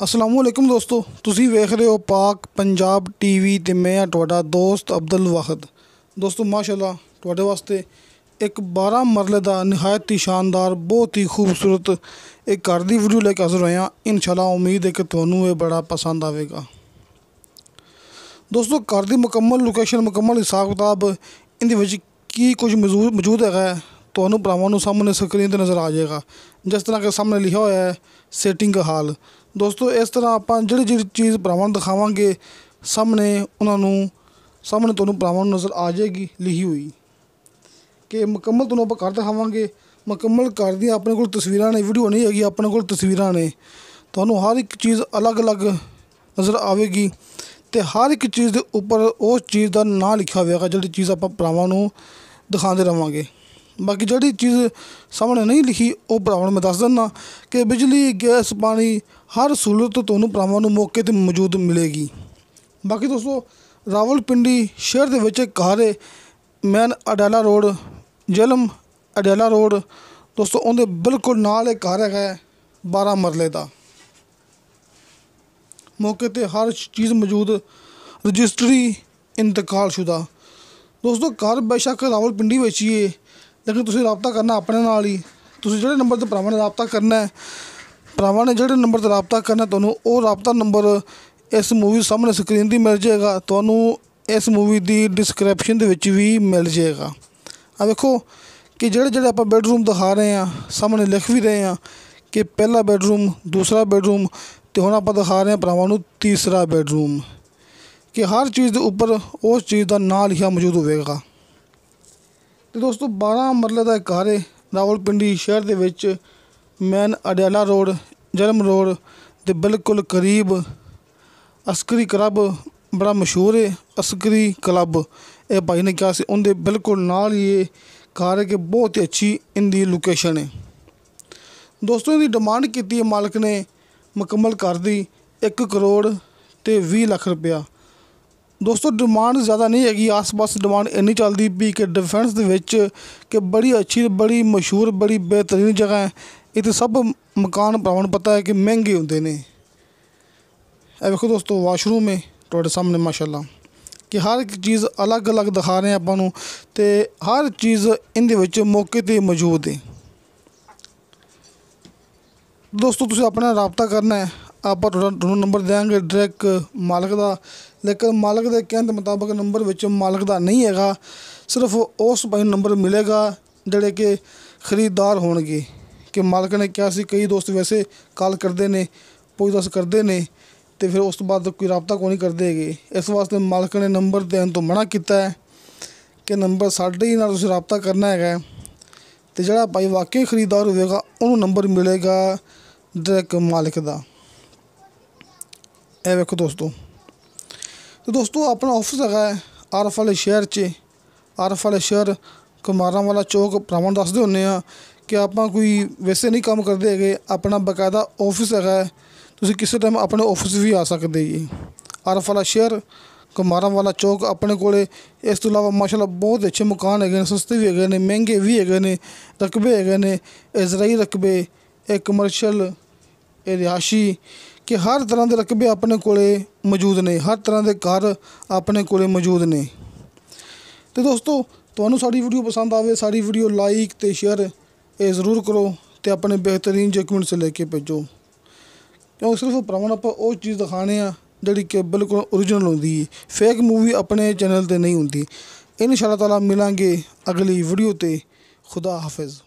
अस्सलाम वालेकुम दोस्तों, तुसी वेख रहे हो पाक पंजाब टीवी ते मैं तुहाडा दोस्त अब्दुल वाहिद। दोस्तों माशाल्लाह तुहाडे वास्ते एक 12 मरले दा नहायत ही शानदार बहुत ही खूबसूरत एक घर दी वीडियो लेके हाज़र होया। इंशाल्लाह उम्मीद है कि तुहानू ये बड़ा पसंद आवेगा। दोस्तों घर दी मुकम्मल लोकेशन मुकम्मल हिसाब किताब इहदे विच की कुछ मौजूद है तुहानू भरावां नू सामने स्क्रीन ते नज़र आ जाएगा। जिस तरह के सामने लिखा होया है सेटिंग हाल। दोस्तों इस तरह आपां जिहड़ी चीज़ भरावां नू दिखावांगे सामने तुहानू भरावां नू नज़र आ जाएगी लिखी हुई कि मुकम्मल तुहानू आपां घर दिखावांगे। मुकम्मल घर दी अपने कोल तस्वीरां ने, वीडियो नहीं हैगी, अपने कोल तस्वीरां ने। तुहानू हर एक चीज़ अलग अलग नज़र आवेगी ते हर एक चीज़ दे उपर उस चीज़ दा नाम लिखा होवेगा जिहड़ी चीज़ आपां भरावां नू दिखांदे रहांगे। बाकी जिहड़ी चीज़ सामने नहीं लिखी वो भरावां नू मैं दस दिन्ना कि बिजली गैस पानी हर सहूलत तुहानू भरावां नू मौके ते मौजूद मिलेगी। बाकी दोस्तों रावलपिंडी शहर दे विच एक घर है man Adala road Jhelum Adala road. दोस्तों उहदे बिल्कुल नाल एक घर है 12 मरले दा। मौके ते हर चीज़ मौजूद, रजिस्ट्री इंतकाल शुदा। दोस्तों घर बेशक रावलपिंडी विच ही है लेकिन तुसीं राबता करना अपने नाल ही। तुसीं जिहड़े नंबर ते भरावां ने राबता करना है, भरावां ने जिहड़े नंबर ते राबता करना तुहानू वो राबता नंबर इस मूवी सामने स्क्रीन दी मिल जाएगा। तुहानू इस मूवी दी डिस्क्रिप्शन दे विच भी मिल जाएगा। आ देखो कि जिहड़े आपां बैडरूम दिखा रहे हैं सामने लिख भी रहे हैं कि पहला बैडरूम, दूसरा बैडरूम ते हुण आपां दिखा रहे हैं भरावां नू तीसरा बैडरूम कि हर चीज़ दे उपर उस चीज़ दा नाम लिखा मौजूद होवेगा। तो दोस्तों 12 मरले दा एक घर है रावलपिंडी शहर दे विच man Adala road Jhelum road दे बिल्कुल करीब अस्करी क्लब बड़ा मशहूर है। अस्करी क्लब ये भाई ने कहा सी उनके बिल्कुल नाल ही ये घर है कि बहुत ही अच्छी इनकी लोकेशन है। दोस्तों इनकी डिमांड की है मालिक ने मुकम्मल घर दी 1 करोड़ ते 20 लाख रुपया। दोस्तों डिमांड ज़्यादा नहीं हैगी, आस पास डिमांड इन्नी चलती भी कि डिफेंस दे विच कि बड़ी अच्छी बड़ी मशहूर बड़ी बेहतरीन जगह है। इत्थे सब मकान भरावां नू पता है कि महंगे होंदे ने। ए देखो दोस्तों वाशरूम है तुहाडे सामने माशाल्लाह कि हर एक चीज़ अलग अलग दिखा रहे हैं आपां नू ते हर चीज़ इहदे विच मौके ते मौजूद है। दोस्तों तुसीं अपना राबता करना है, आपां तुहानू नंबर देंगे डायरैक्ट मालिक दा, लेकिन मालिक दे कहण दे मुताबिक नंबर विच मालिक दा नहीं हैगा। सिर्फ उस भाई नंबर मिलेगा जिहड़े कि खरीददार होणगे कि मालिक ने कहा सी कई दोस्त वैसे कॉल करते हैं पुछ दस करते हैं तो फिर उस तो बाद कोई राबता को नहीं करते है। इस वास्ते मालिक ने नंबर देने तो मना किया है कि नंबर साडे ही नाल तुसीं राबता करना है तो जिहड़ा भाई वाकई खरीददार होवेगा उन्होंने नंबर मिलेगा डायरैक्ट मालिक दा। ए वेखो दोस्तों, तो दोस्तों अपना ऑफिस है आरफ वाले शहर च। आरफ वाले शहर कुमारां वाला चौक भरावां दसदे हुन्ने आ कि आपां कोई वैसे नहीं काम करते है, अपना बकायदा ऑफिस है। तुसीं किसी टाइम अपने ऑफिस भी आ सकते जी। आरफ वाला शहर कुमारां वाला चौक अपने कोले इस तो इलावा माशाल्लाह बहुत अच्छे मकान है, सस्ते भी है, महंगे भी है, रकबे है, इजराई रकबे, कमर्शल, रिहायशी कि हर तरह के रकबे अपने कोले मौजूद ने, हर तरह के घर अपने कोले मौजूद ने। तो दोस्तों तुहानू साड़ी वीडियो पसंद आवे साड़ी वीडियो लाइक ते शेयर ये ज़रूर करो ते अपने बेहतरीन डॉक्यूमेंट से लेके भेजो, क्योंकि सिर्फ भरावां नू आपां वो चीज़ दिखाने आ जिहड़ी कि बिल्कुल ओरिजिनल होंदी है। फेक मूवी अपने चैनल ते नहीं होंदी। इंशाअल्लाह ताला मिलांगे अगली वीडियो ते। खुदा हाफिज़।